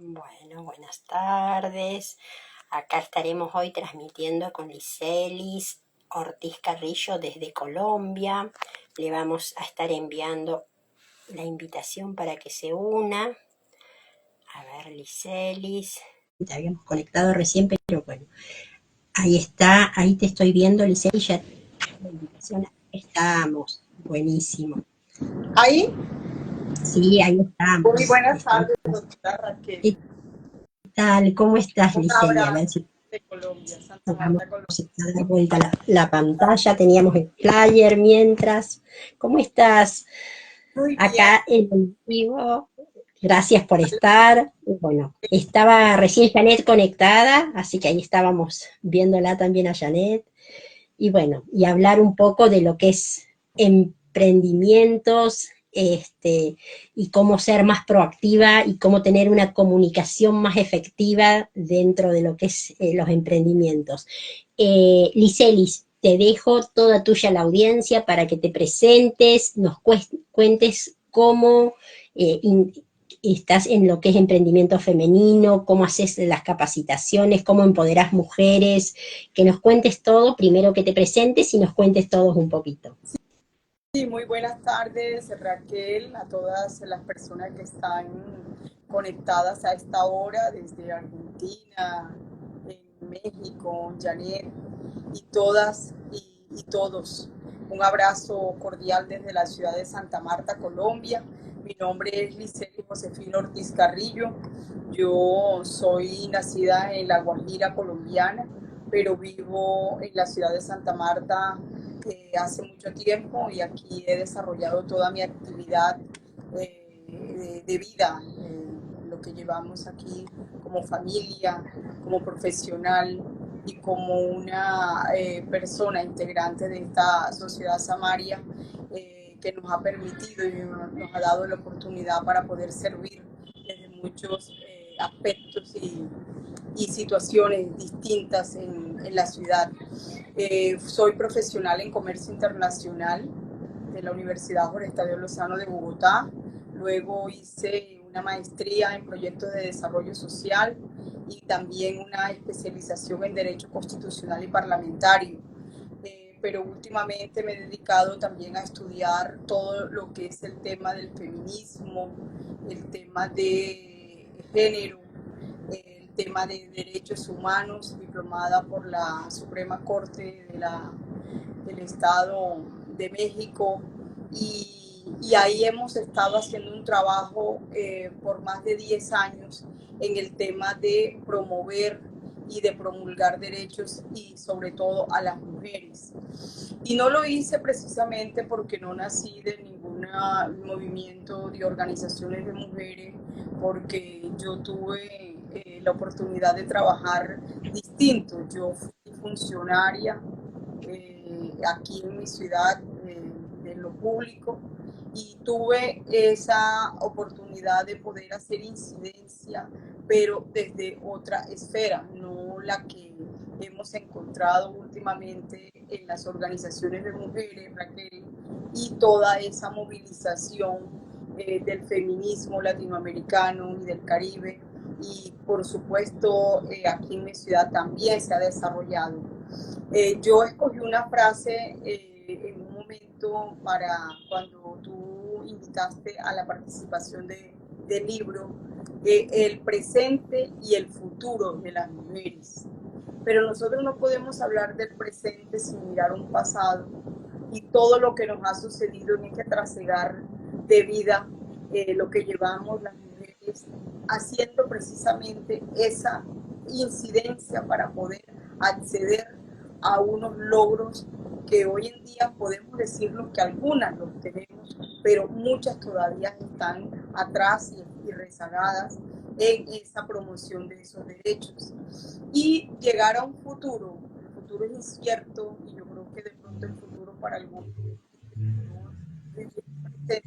Bueno, buenas tardes. Acá estaremos hoy transmitiendo con Licelis Ortiz Carrillo desde Colombia. Le vamos a estar enviando la invitación para que se una. A ver, Licelis. Te habíamos conectado recién, pero bueno, ahí está, ahí te estoy viendo, Licelis, ya la invitación. Estamos, buenísimo. ¿Ahí? Sí, ahí Muy estamos. buenas tardes, doctora Raquel. ¿Qué tal? ¿Cómo estás, Un Licelis? A ver abrazo si de Colombia, Santa podemos Marta, Colombia. dar vuelta la pantalla. Teníamos el flyer mientras. ¿Cómo estás? Muy bien. Acá en el vivo. Gracias por estar. Bueno, estaba recién Janet conectada, así que ahí estábamos viéndola también a Janet. Y bueno, y hablar un poco de lo que es emprendimientos, y cómo ser más proactiva y cómo tener una comunicación más efectiva dentro de lo que es los emprendimientos. Licelis, te dejo toda tuya la audiencia para que te presentes, nos cuentes cómo estás en lo que es emprendimiento femenino, cómo haces las capacitaciones, cómo empoderás mujeres, que nos cuentes todo, primero que te presentes y nos cuentes todos un poquito. Sí, muy buenas tardes, Raquel, a todas las personas que están conectadas a esta hora desde Argentina, en México, Janet, y todas y todos. Un abrazo cordial desde la ciudad de Santa Marta, Colombia. Mi nombre es Licelis Josefina Ortiz Carrillo. Yo soy nacida en La Guajira colombiana, pero vivo en la ciudad de Santa Marta hace mucho tiempo y aquí he desarrollado toda mi actividad de vida, lo que llevamos aquí como familia, como profesional y como una persona integrante de esta sociedad samaria que nos ha permitido y nos ha dado la oportunidad para poder servir desde muchos aspectos y situaciones distintas en la ciudad. Soy profesional en comercio internacional de la Universidad Jorge Estadio Lozano de Bogotá. Luego hice una maestría en proyectos de desarrollo social y también una especialización en Derecho Constitucional y Parlamentario. Pero últimamente me he dedicado también a estudiar todo lo que es el tema del feminismo, el tema de género, el tema de derechos humanos, diplomada por la Suprema Corte del Estado de México. Y ahí hemos estado haciendo un trabajo por más de 10 años en el tema de promover y de promulgar derechos y sobre todo a las mujeres. Y no lo hice precisamente porque no nací de ningún movimiento de organizaciones de mujeres, porque yo tuve la oportunidad de trabajar distinto. Yo fui funcionaria aquí en mi ciudad, de lo público, y tuve esa oportunidad de poder hacer incidencia, pero desde otra esfera, no la que hemos encontrado últimamente en las organizaciones de mujeres, Raquel, y toda esa movilización del feminismo latinoamericano y del Caribe. Y por supuesto, aquí en mi ciudad también se ha desarrollado. Yo escogí una frase en un momento para cuando tú invitaste a la participación del libro, el presente y el futuro de las mujeres. Pero nosotros no podemos hablar del presente sin mirar un pasado y todo lo que nos ha sucedido en este trasegar de vida, lo que llevamos las mujeres haciendo precisamente esa incidencia para poder acceder a unos logros que hoy en día podemos decirnos que algunas los tenemos, pero muchas todavía están atrás y rezagadas en esa promoción de esos derechos. Y llegar a un futuro, el futuro es incierto y yo creo que de pronto el futuro para algunos no es presente,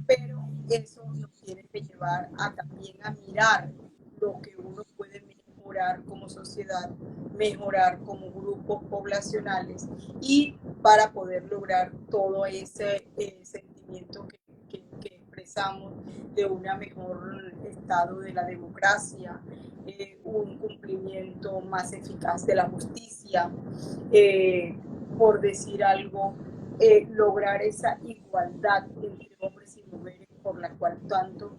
pero eso nos tiene que llevar a también a mirar lo que uno puede mejorar como sociedad, mejorar como grupos poblacionales y para poder lograr todo ese sentimiento que expresamos de una mejor estado de la democracia, un cumplimiento más eficaz de la justicia, por decir algo, lograr esa igualdad entre hombres y mujeres por la cual tanto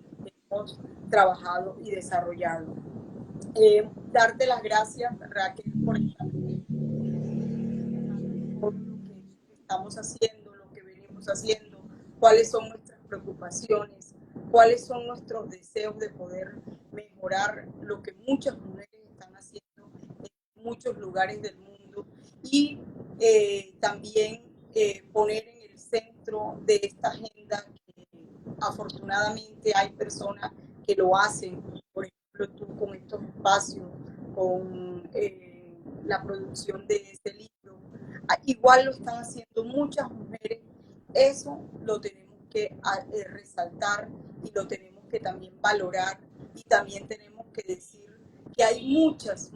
hemos trabajado y desarrollado. Darte las gracias, Raquel, por estar todo lo que estamos haciendo, lo que venimos haciendo, cuáles son nuestras preocupaciones, cuáles son nuestros deseos de poder mejorar lo que muchas mujeres están haciendo en muchos lugares del mundo y también poner en el centro de esta agenda que afortunadamente hay personas que lo hacen, por ejemplo tú con estos espacios, con la producción de este libro, igual lo están haciendo muchas mujeres, eso lo tenemos que resaltar y lo tenemos que también valorar y también tenemos que decir que hay muchas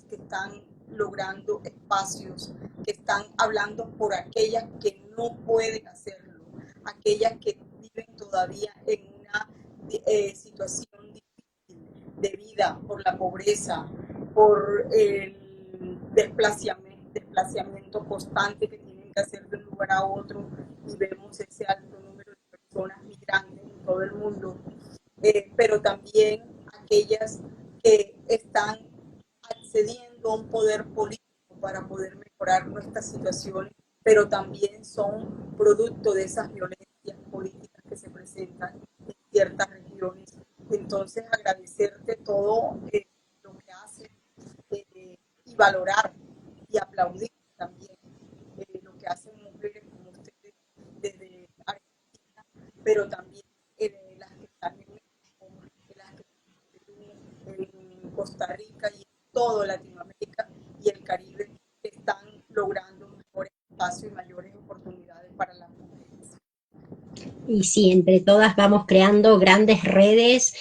que están logrando espacios, que están hablando por aquellas que no pueden hacerlo, aquellas que viven todavía en una situación difícil de vida, por la pobreza, por el desplazamiento constante que tienen que hacer de un lugar a otro y vemos ese alto número de personas migrantes en todo el mundo, pero también aquellas que están accediendo a un poder político para poder mejorar nuestras situaciones, pero también son producto de esas violencias políticas que se presentan en ciertas regiones. Entonces, agradecerte todo lo que haces y valorar y aplaudir también lo que hacen mujeres como ustedes desde Argentina, pero también las que están en México, las que están en Costa Rica y en todo Latinoamérica y el Caribe, que están logrando mejores espacios y mayores oportunidades para las mujeres. Y sí, entre todas vamos creando grandes redes,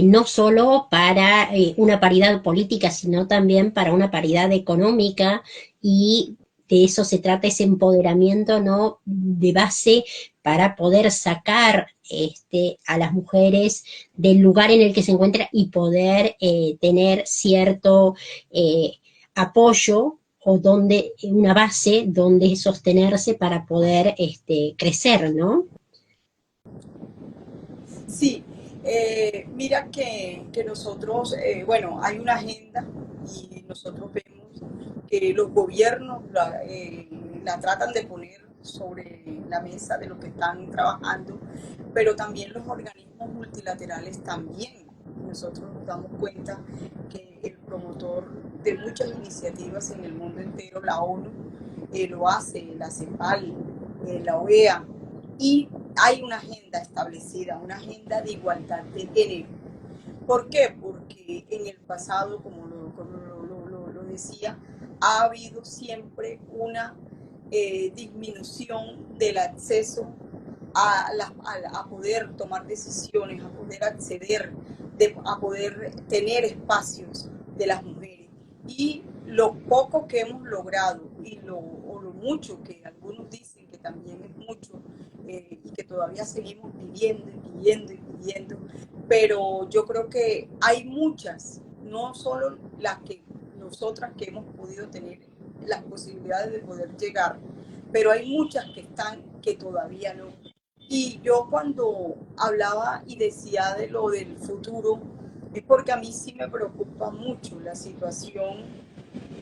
no solo para una paridad política, sino también para una paridad económica, y de eso se trata, ese empoderamiento, ¿no?, de base, para poder sacar a las mujeres del lugar en el que se encuentran y poder tener cierto apoyo, o donde una base donde sostenerse para poder crecer, ¿no? Sí, mira que nosotros, bueno, hay una agenda y nosotros vemos que los gobiernos la tratan de poner sobre la mesa de lo que están trabajando, pero también los organismos multilaterales también. Nosotros nos damos cuenta que el promotor de muchas iniciativas en el mundo entero, la ONU, lo hace, la CEPAL, la OEA, y hay una agenda establecida, una agenda de igualdad de género. ¿Por qué? Porque en el pasado, como lo decía, ha habido siempre una disminución del acceso a poder tomar decisiones, a poder acceder, a poder tener espacios de las mujeres. Y lo poco que hemos logrado o lo mucho que algunos dicen que también es mucho, y que todavía seguimos pidiendo y pidiendo y pidiendo, pero yo creo que hay muchas, no solo las que nosotras que hemos podido tener las posibilidades de poder llegar, pero hay muchas que están que todavía no. Y yo cuando hablaba y decía de lo del futuro, es porque a mí sí me preocupa mucho la situación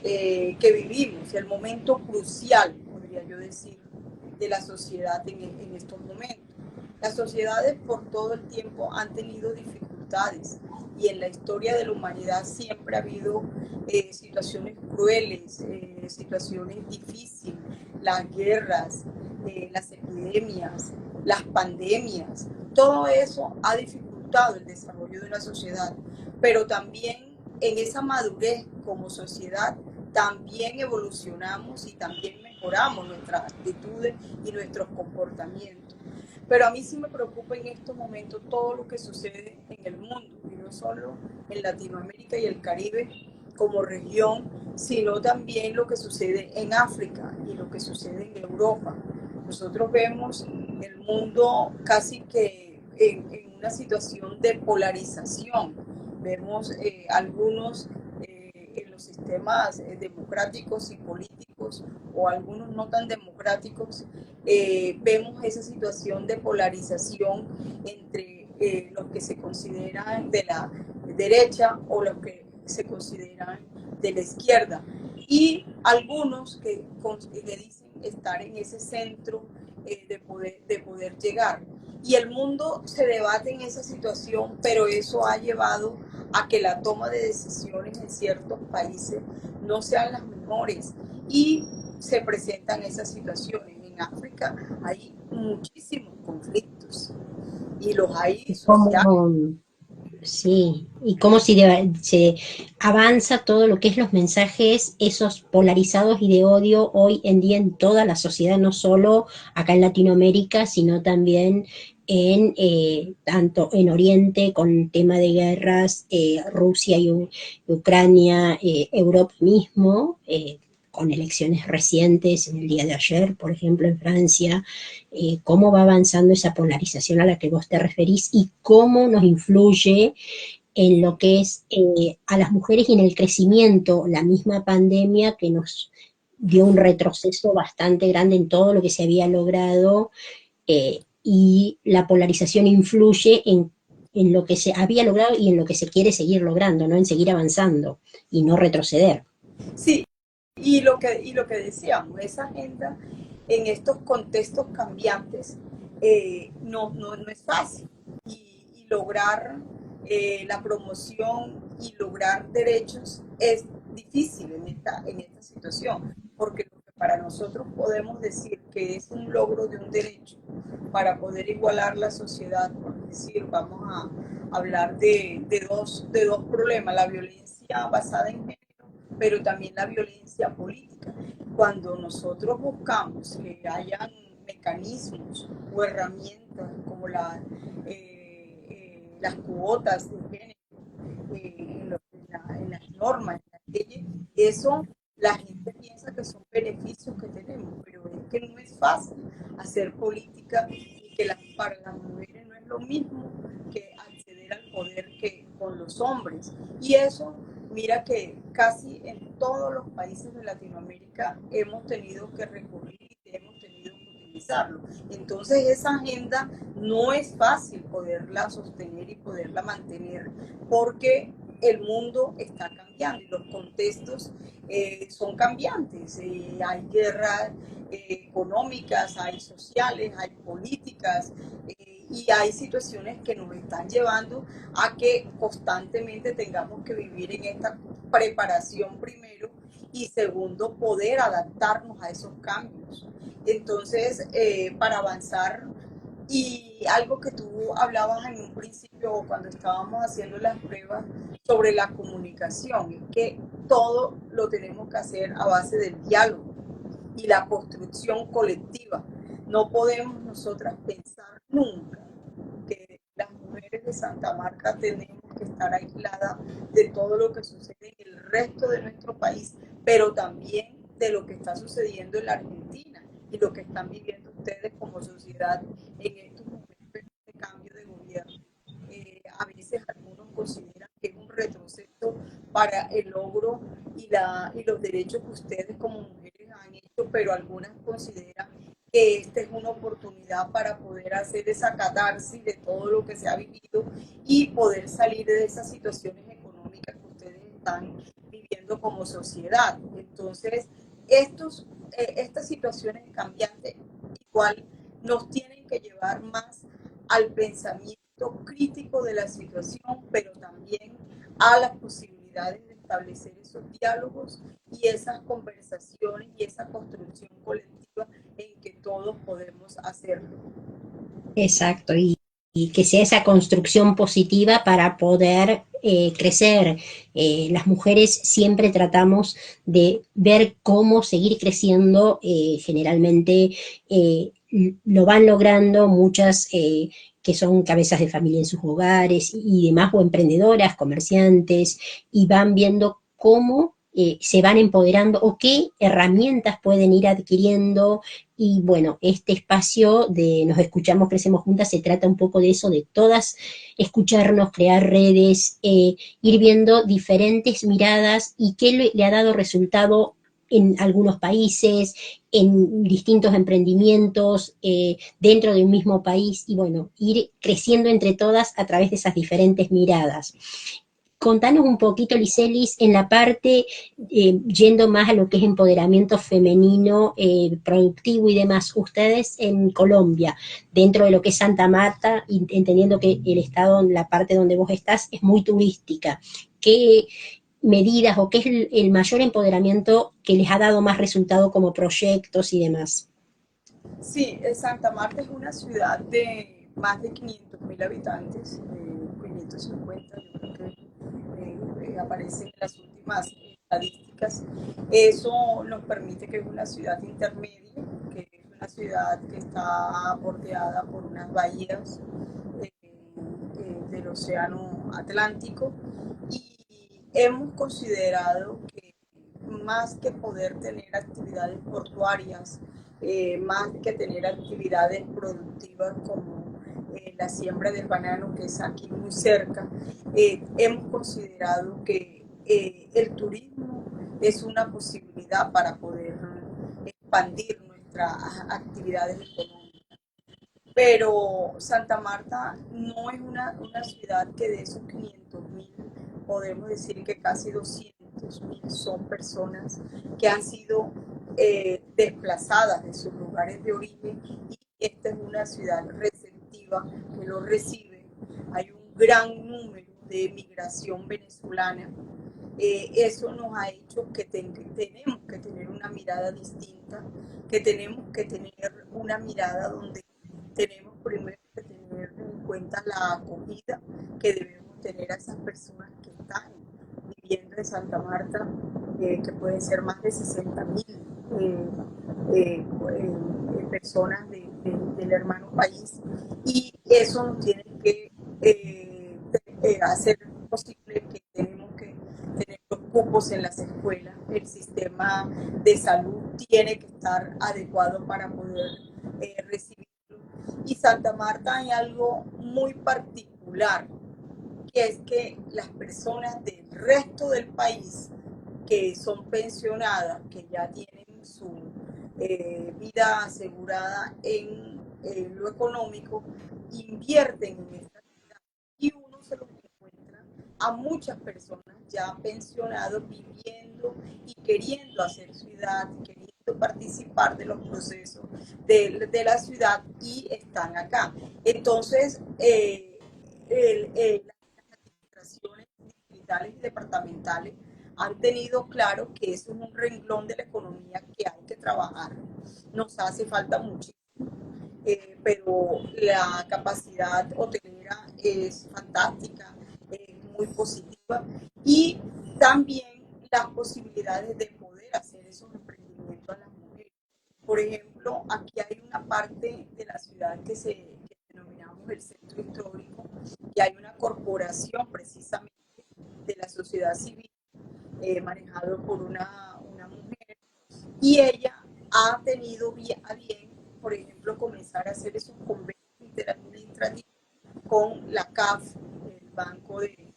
que vivimos, el momento crucial, podría yo decir, de la sociedad en estos momentos. Las sociedades por todo el tiempo han tenido dificultades y en la historia de la humanidad siempre ha habido situaciones crueles, situaciones difíciles, las guerras, las epidemias, las pandemias. Todo eso ha dificultado el desarrollo de una sociedad, pero también en esa madurez como sociedad también evolucionamos y también mejoramos nuestras actitudes y nuestros comportamientos. Pero a mí sí me preocupa en estos momentos todo lo que sucede en el mundo, y no solo en Latinoamérica y el Caribe como región, sino también lo que sucede en África y lo que sucede en Europa. Nosotros vemos el mundo casi que en una situación de polarización. Vemos algunos en los sistemas democráticos y políticos, o algunos no tan democráticos, vemos esa situación de polarización entre los que se consideran de la derecha o los que se consideran de la izquierda, y algunos que dicen estar en ese centro de poder llegar. Y el mundo se debate en esa situación, pero eso ha llevado a que la toma de decisiones en ciertos países no sean las mejores y se presentan esas situaciones. En África hay muchísimos conflictos y los hay sociales. Como, sí, y cómo se avanza todo lo que es los mensajes, esos polarizados y de odio hoy en día en toda la sociedad, no solo acá en Latinoamérica, sino también en tanto en Oriente con el tema de guerras, Rusia y Ucrania, Europa mismo, con elecciones recientes en el día de ayer, por ejemplo, en Francia, cómo va avanzando esa polarización a la que vos te referís y cómo nos influye en lo que es a las mujeres y en el crecimiento, la misma pandemia que nos dio un retroceso bastante grande en todo lo que se había logrado, y la polarización influye en lo que se había logrado y en lo que se quiere seguir logrando, ¿no? En seguir avanzando y no retroceder. Sí, y lo que decíamos, esa agenda en estos contextos cambiantes no es fácil. Y lograr la promoción y lograr derechos es difícil en esta situación, porque lo que para nosotros podemos decir que es un logro de un derecho para poder igualar la sociedad, por decir, vamos a hablar de dos problemas, la violencia basada en género, pero también la violencia política. Cuando nosotros buscamos que hayan mecanismos o herramientas como las cuotas de género en las normas, en las leyes, eso la gente piensa que son beneficios que tenemos, pero es que no es fácil hacer política y que para las mujeres no es lo mismo que acceder al poder que con los hombres. Y eso, mira que casi en todos los países de Latinoamérica hemos tenido que recurrir y hemos tenido que utilizarlo. Entonces esa agenda no es fácil poderla sostener y poderla mantener porque el mundo está cambiando y los contextos son cambiantes. Hay guerras económicas, hay sociales, hay políticas, y hay situaciones que nos están llevando a que constantemente tengamos que vivir en esta preparación primero y segundo poder adaptarnos a esos cambios. Entonces, para avanzar, y algo que tú hablabas en un principio cuando estábamos haciendo las pruebas sobre la comunicación, es que todo lo tenemos que hacer a base del diálogo y la construcción colectiva. No podemos nosotras pensar nunca que las mujeres de Santa Marta tenemos que estar aisladas de todo lo que sucede en el resto de nuestro país, pero también de lo que está sucediendo en la Argentina y lo que están viviendo ustedes como sociedad en estos momentos de cambio de gobierno. A veces algunos consideran que es un retroceso para el logro y los derechos que ustedes como mujeres han hecho, pero algunas consideran que esta es una oportunidad para poder hacer esa catarsis de todo lo que se ha vivido y poder salir de esas situaciones económicas que ustedes están viviendo como sociedad. Entonces, estas situaciones cambiantes igual nos tienen que llevar más al pensamiento crítico de la situación, pero también a las posibilidades de establecer esos diálogos y esas conversaciones y esa construcción colectiva en que todos podemos hacerlo. Exacto, y que sea esa construcción positiva para poder crecer. Las mujeres siempre tratamos de ver cómo seguir creciendo, generalmente lo van logrando muchas que son cabezas de familia en sus hogares y demás, o emprendedoras, comerciantes, y van viendo cómo se van empoderando o qué herramientas pueden ir adquiriendo. Y bueno, este espacio de Nos Escuchamos, Crecemos Juntas se trata un poco de eso, de todas escucharnos, crear redes, ir viendo diferentes miradas y qué le ha dado resultado en algunos países, en distintos emprendimientos, dentro de un mismo país, y bueno, ir creciendo entre todas a través de esas diferentes miradas. Contanos un poquito, Licelis, en la parte, yendo más a lo que es empoderamiento femenino, productivo y demás, ustedes en Colombia, dentro de lo que es Santa Marta, entendiendo que el estado, la parte donde vos estás, es muy turística, ¿qué medidas o qué es el mayor empoderamiento que les ha dado más resultado como proyectos y demás? Sí, Santa Marta es una ciudad de más de 500.000 habitantes, 550, yo creo que aparecen en las últimas estadísticas. Eso nos permite que es una ciudad intermedia, que es una ciudad que está bordeada por unas bahías del Océano Atlántico, y hemos considerado que más que poder tener actividades portuarias, más que tener actividades productivas como la siembra del banano, que es aquí muy cerca, hemos considerado que el turismo es una posibilidad para poder expandir nuestras actividades económicas. Pero Santa Marta no es una ciudad que de esos 500.000, podemos decir que casi 200.000 son personas que han sido desplazadas de sus lugares de origen, y esta es una ciudad receptiva que lo recibe. Hay un gran número de migración venezolana. Eso nos ha hecho que tenemos que tener una mirada distinta, que tenemos que tener una mirada donde tenemos primero que tener en cuenta la acogida que debemos tener a esas personas que están viviendo en Santa Marta, que pueden ser más de 60.000 personas del hermano país, y eso nos tiene que hacer posible que tenemos que tener los cupos en las escuelas, el sistema de salud tiene que estar adecuado para poder recibir. Y Santa Marta hay algo muy particular, que es que las personas del resto del país que son pensionadas, que ya tienen su vida asegurada en lo económico, invierten en esta ciudad, y uno se lo encuentra a muchas personas ya pensionados viviendo y queriendo hacer ciudad, queriendo participar de los procesos de la ciudad, y están acá. Entonces, las administraciones distritales y departamentales han tenido claro que eso es un renglón de la economía que hay que trabajar. Nos hace falta muchísimo, pero la capacidad hotelera es fantástica, muy positiva, y también las posibilidades de poder hacer esos emprendimientos a las mujeres. Por ejemplo, aquí hay una parte de la ciudad que denominamos el centro histórico, y hay una corporación precisamente de la sociedad civil, manejado por una mujer, y ella ha tenido a bien, por ejemplo, comenzar a hacer esos convenios interadministrativos con la CAF, el Banco de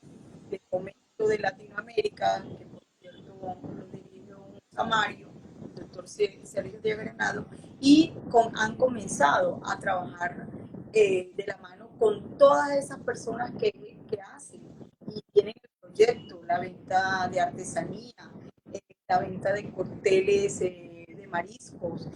Fomento de Latinoamérica, que por cierto lo dirige un samario, el doctor Sergio de Granado, y han comenzado a trabajar de la mano con todas esas personas que hacen y tienen el proyecto, la venta de artesanía, la venta de cócteles de mariscos,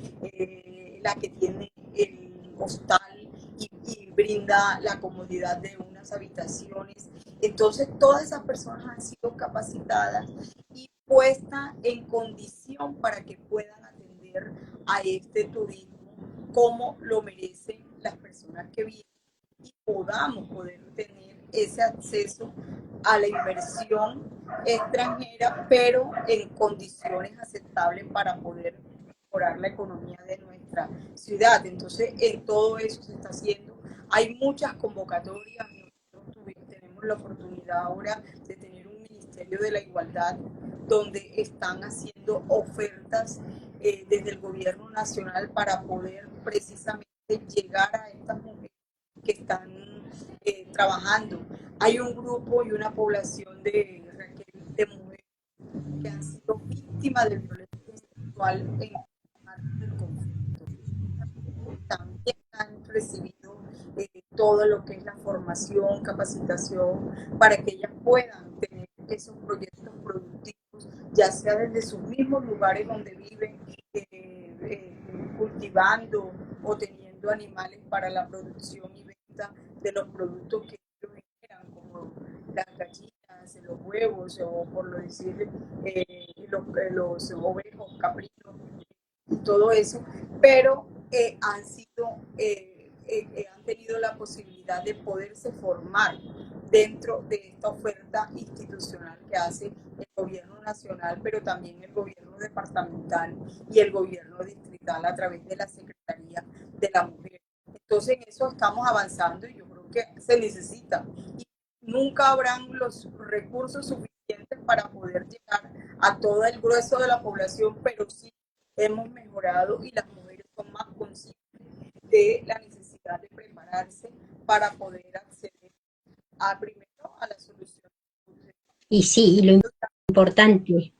la que tiene el hostal y brinda la comodidad de unas habitaciones. Entonces, todas esas personas han sido capacitadas y puestas en condición para que puedan atender a este turismo como lo merecen las personas que vienen, y poder tener ese acceso a la inversión extranjera, pero en condiciones aceptables para poder mejorar la economía de nuestra ciudad. Entonces, en todo eso se está haciendo. Hay muchas convocatorias. Nosotros tenemos la oportunidad ahora de tener un Ministerio de la Igualdad donde están haciendo ofertas desde el gobierno nacional para poder precisamente llegar a estas mujeres que están trabajando. Hay un grupo y una población de mujeres que han sido víctimas de violencia sexual en el marco del conflicto. También han recibido todo lo que es la formación, capacitación, para que ellas puedan tener esos proyectos productivos, ya sea desde sus mismos lugares donde viven, cultivando o teniendo animales para la producción y venta de los productos que ellos generan, como las gallinas, los huevos, o por lo decir, los ovejos, caprinos, y todo eso, pero han tenido la posibilidad de poderse formar dentro de esta oferta institucional que hace el gobierno nacional, pero también el gobierno departamental y el gobierno distrital a través de la Secretaría de la Mujer. Entonces en eso estamos avanzando y yo creo que se necesita. Y nunca habrán los recursos suficientes para poder llegar a todo el grueso de la población, pero sí hemos mejorado y las mujeres son más conscientes de la necesidad de prepararse para poder acceder primero a la solución. Y sí, y lo importante,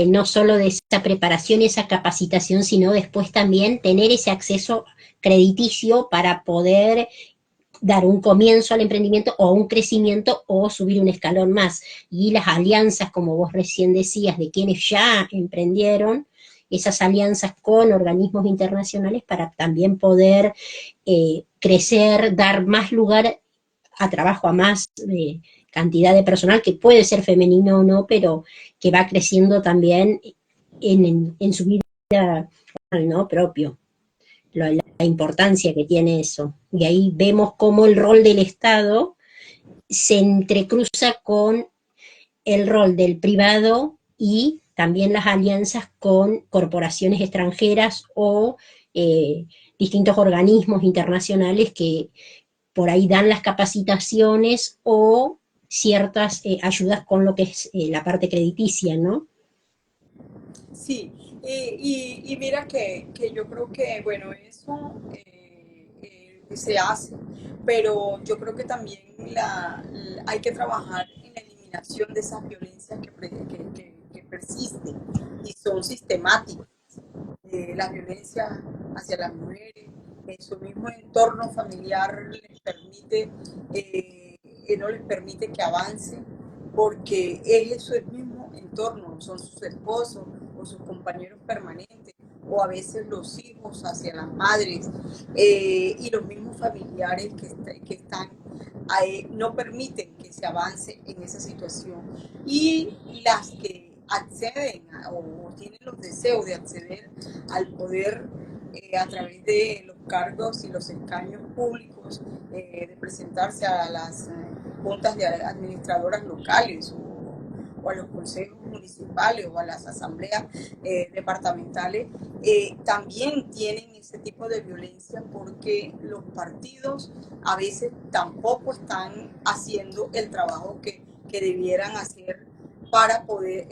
no solo de esa preparación y esa capacitación, sino después también tener ese acceso crediticio para poder dar un comienzo al emprendimiento o un crecimiento o subir un escalón más. Y las alianzas, como vos recién decías, de quienes ya emprendieron, esas alianzas con organismos internacionales para también poder crecer, dar más lugar a trabajo a más cantidad de personal, que puede ser femenino o no, pero que va creciendo también en su vida, ¿no?, propio. La importancia que tiene eso. Y ahí vemos cómo el rol del Estado se entrecruza con el rol del privado y también las alianzas con corporaciones extranjeras o distintos organismos internacionales que por ahí dan las capacitaciones o ciertas ayudas con lo que es la parte crediticia, ¿no? Sí, y mira que yo creo que, bueno, eso se hace, pero yo creo que también hay que trabajar en la eliminación de esas violencias que persisten y son sistemáticas. La violencia hacia las mujeres, en su mismo entorno familiar no les permite que avancen porque es su mismo entorno, son sus esposos o sus compañeros permanentes o a veces los hijos hacia las madres y los mismos familiares que están ahí, no permiten que se avance en esa situación. Y las que acceden o tienen los deseos de acceder al poder a través de los cargos y los escaños públicos, de presentarse a las juntas de administradoras locales o a los consejos municipales o a las asambleas departamentales, también tienen ese tipo de violencia porque los partidos a veces tampoco están haciendo el trabajo que debieran hacer para poder,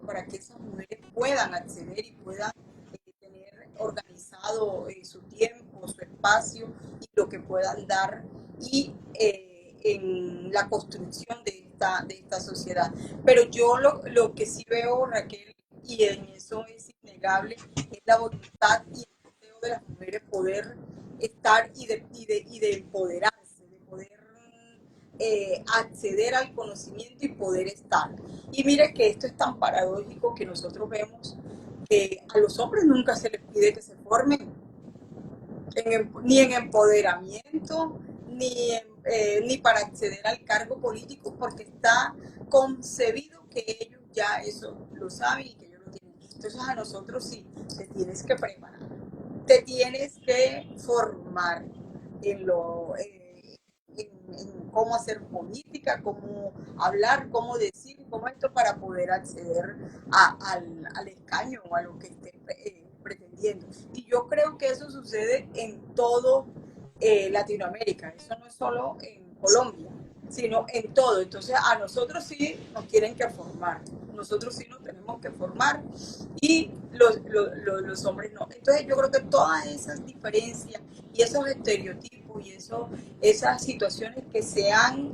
para que esas mujeres puedan acceder y puedan tener organizado su tiempo, su espacio y lo que puedan dar y en la construcción de esta sociedad. Pero yo lo que sí veo, Raquel, y en eso es innegable, es la voluntad y el deseo de las mujeres poder estar y de empoderarse, de poder acceder al conocimiento y poder estar. Y mire que esto es tan paradójico que nosotros vemos que a los hombres nunca se les pide que se formen, ni en empoderamiento, ni para acceder al cargo político, porque está concebido que ellos ya eso lo saben y que ellos lo tienen. Entonces a nosotros sí, te tienes que preparar, te tienes que formar en lo... en cómo hacer política, cómo hablar, cómo decir, cómo esto para poder acceder al escaño o a lo que esté pretendiendo. Y yo creo que eso sucede en todo Latinoamérica, eso no es solo en Colombia, sino en todo. Entonces a nosotros sí nos tienen que formar, nosotros sí nos tenemos que formar y los hombres no. Entonces yo creo que todas esas diferencias y esos estereotipos y esas situaciones que se han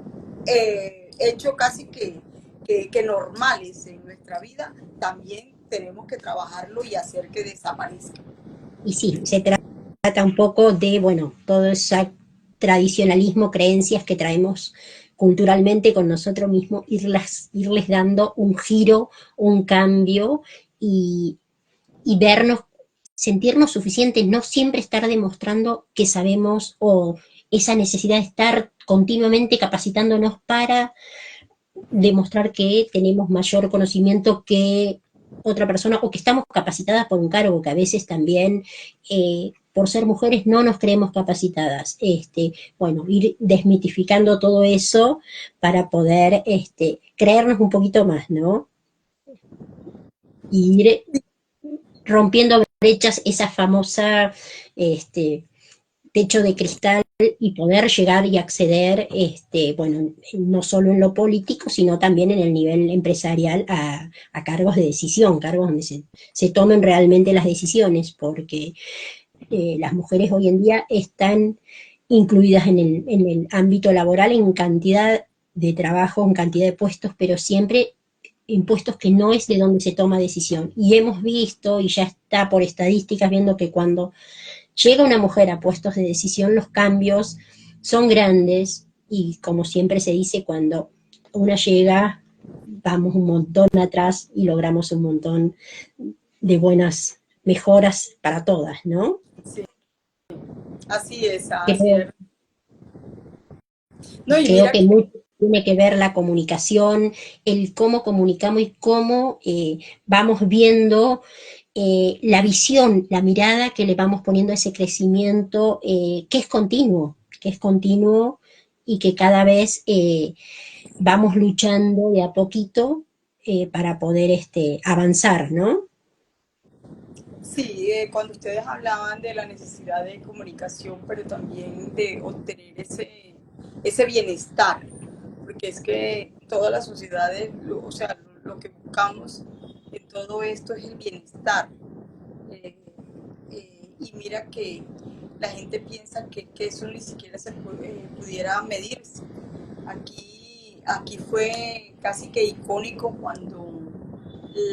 hecho casi que normales en nuestra vida, también tenemos que trabajarlo y hacer que desaparezca. Y sí, se trata un poco de, bueno, todo ese tradicionalismo, creencias que traemos culturalmente con nosotros mismos, irles dando un giro, un cambio y, y vernos, sentirnos suficientes, no siempre estar demostrando que sabemos o esa necesidad de estar continuamente capacitándonos para demostrar que tenemos mayor conocimiento que otra persona o que estamos capacitadas por un cargo, que a veces también por ser mujeres no nos creemos capacitadas. Bueno, ir desmitificando todo eso para poder creernos un poquito más, ¿no? Y ir rompiendo brechas, esa famosa techo de cristal y poder llegar y acceder, bueno, no solo en lo político, sino también en el nivel empresarial a cargos de decisión, cargos donde se tomen realmente las decisiones, porque las mujeres hoy en día están incluidas en el ámbito laboral en cantidad de trabajo, en cantidad de puestos, pero siempre en puestos que no es de donde se toma decisión. Y hemos visto, y ya está por estadísticas, viendo que cuando llega una mujer a puestos de decisión, los cambios son grandes y como siempre se dice, cuando una llega, vamos un montón atrás y logramos un montón de buenas mejoras para todas, ¿no? Sí, así es, así Creo, es. No, y creo mira que que mucho tiene que ver la comunicación, el cómo comunicamos y cómo vamos viendo la visión, la mirada que le vamos poniendo a ese crecimiento que es continuo y que cada vez vamos luchando de a poquito para poder avanzar, ¿no? sí, cuando ustedes hablaban de la necesidad de comunicación, pero también de obtener ese bienestar, porque es que todas las sociedades, o sea, lo que buscamos en todo esto es el bienestar. Eh, y mira que la gente piensa que eso ni siquiera pudiera medirse. Aquí fue casi que icónico cuando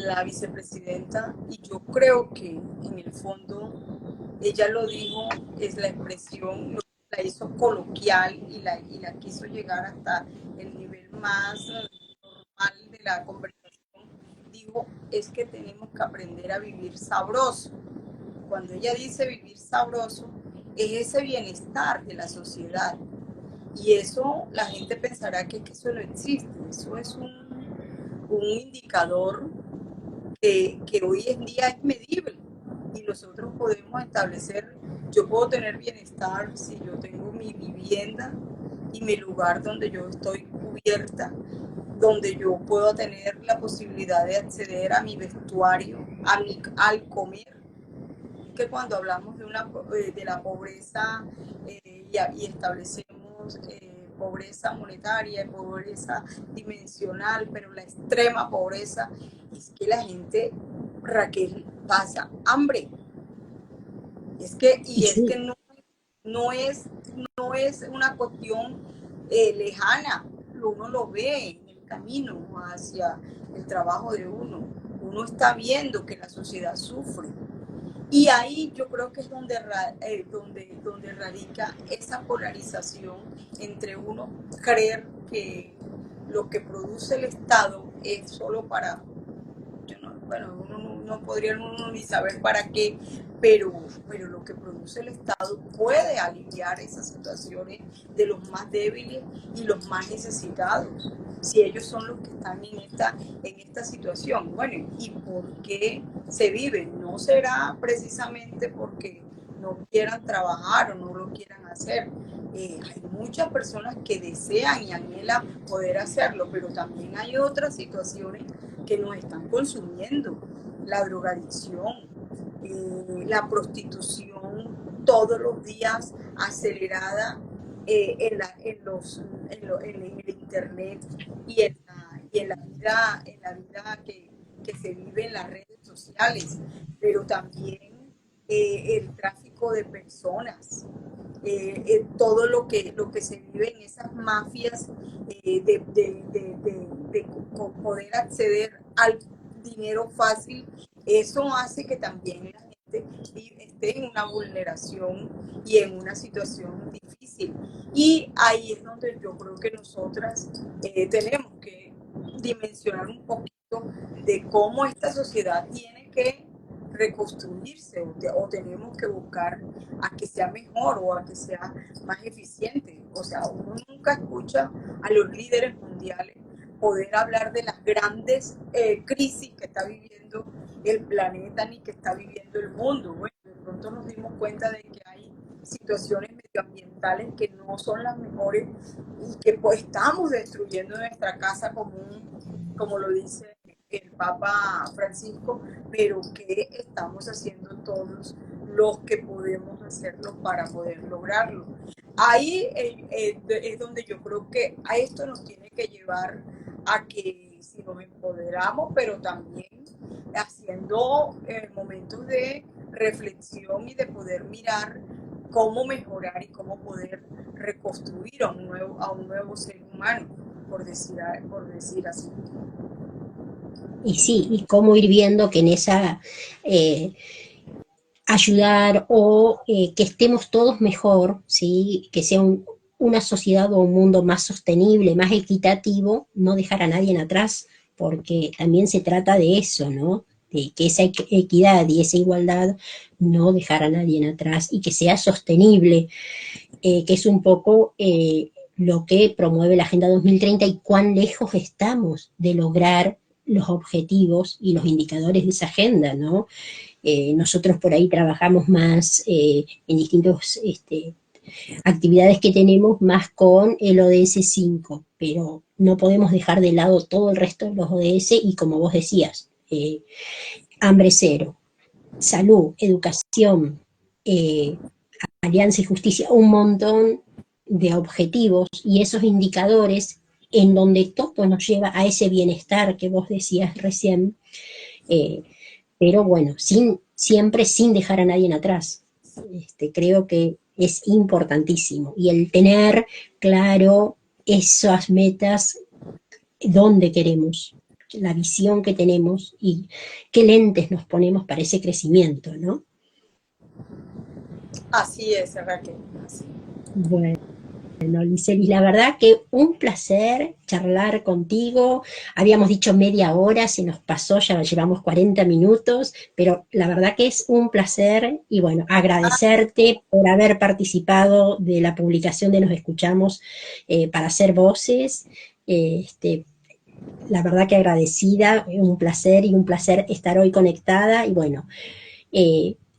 la vicepresidenta, y yo creo que en el fondo ella lo dijo, es la expresión, la hizo coloquial y la quiso llegar hasta el nivel más normal de la conversación. Dijo, es que tenemos que aprender a vivir sabroso. Cuando ella dice vivir sabroso, es ese bienestar de la sociedad. Y eso la gente pensará que eso no existe. Eso es un indicador que hoy en día es medible y nosotros podemos establecer, yo puedo tener bienestar si yo tengo mi vivienda y mi lugar donde yo estoy cubierta, donde yo puedo tener la posibilidad de acceder a mi vestuario, al comer, que cuando hablamos de la pobreza y establecemos pobreza monetaria, pobreza dimensional, pero la extrema pobreza es que la gente, Raquel, pasa hambre. Y Es que sí, no es, no es una cuestión lejana, uno lo ve en el camino hacia el trabajo de uno. Uno está viendo que la sociedad sufre. Y ahí yo creo que es donde radica esa polarización entre uno creer que lo que produce el Estado es solo para, bueno, uno no podría uno ni saber para qué, pero lo que produce el Estado puede aliviar esas situaciones de los más débiles y los más necesitados, si ellos son los que están en esta situación. Bueno, ¿y por qué se vive? No será precisamente porque no quieran trabajar o no lo quieran hacer. Hay muchas personas que desean y anhelan poder hacerlo, pero también hay otras situaciones que nos están consumiendo, la drogadicción, la prostitución todos los días acelerada en el internet y y en la vida que se vive en las redes sociales, pero también el tráfico de personas, todo lo que se vive en esas mafias de poder acceder al dinero fácil, eso hace que también la gente esté en una vulneración y en una situación difícil. Y ahí es donde yo creo que nosotras tenemos que dimensionar un poquito de cómo esta sociedad tiene que reconstruirse o tenemos que buscar a que sea mejor o a que sea más eficiente. O sea, uno nunca escucha a los líderes mundiales poder hablar de las grandes crisis que está viviendo el planeta ni que está viviendo el mundo. Bueno, de pronto nos dimos cuenta de que hay situaciones medioambientales que no son las mejores y que pues estamos destruyendo nuestra casa común, como lo dice el Papa Francisco, pero que estamos haciendo todos los que podemos hacerlo para poder lograrlo. Ahí es donde yo creo que a esto nos tiene que llevar a que si nos empoderamos, pero también haciendo momentos de reflexión y de poder mirar cómo mejorar y cómo poder reconstruir a un nuevo ser humano, por decir así. Y sí, y cómo ir viendo que en esa eh, ayudar o que estemos todos mejor, ¿sí? Que sea una sociedad o un mundo más sostenible, más equitativo, no dejar a nadie atrás, porque también se trata de eso, ¿no? De que esa equidad y esa igualdad no dejar a nadie atrás y que sea sostenible, que es un poco lo que promueve la Agenda 2030 y cuán lejos estamos de lograr los objetivos y los indicadores de esa agenda, ¿no? Nosotros por ahí trabajamos más en distintas actividades que tenemos más con el ODS 5, pero no podemos dejar de lado todo el resto de los ODS y como vos decías, hambre cero, salud, educación, eh, alianza y justicia, un montón de objetivos y esos indicadores en donde todo nos lleva a ese bienestar que vos decías recién, eh, pero bueno, siempre sin dejar a nadie atrás. Creo que es importantísimo. Y el tener claro esas metas, dónde queremos, la visión que tenemos y qué lentes nos ponemos para ese crecimiento, ¿no? Así es, Raquel. Así. Bueno. Bueno, Licelis, la verdad que un placer charlar contigo. Habíamos dicho media hora, se nos pasó, ya llevamos 40 minutos, pero la verdad que es un placer y bueno, agradecerte por haber participado de la publicación de Nos Escuchamos para hacer voces. La verdad que agradecida, un placer y un placer estar hoy conectada y bueno,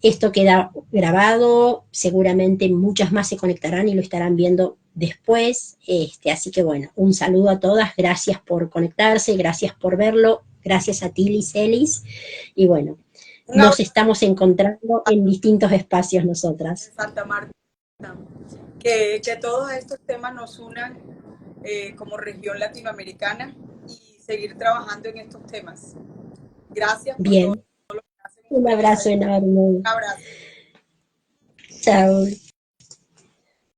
esto queda grabado, seguramente muchas más se conectarán y lo estarán viendo después, así que bueno, un saludo a todas, gracias por conectarse, gracias por verlo, gracias a ti, Licelis, y bueno, Un nos abrazo estamos encontrando en distintos espacios nosotras. en Santa Marta. Que todos estos temas nos unan como región latinoamericana y seguir trabajando en estos temas. Gracias por todo Bien, lo que hacen un ustedes abrazo allá. enorme, Un abrazo. chao.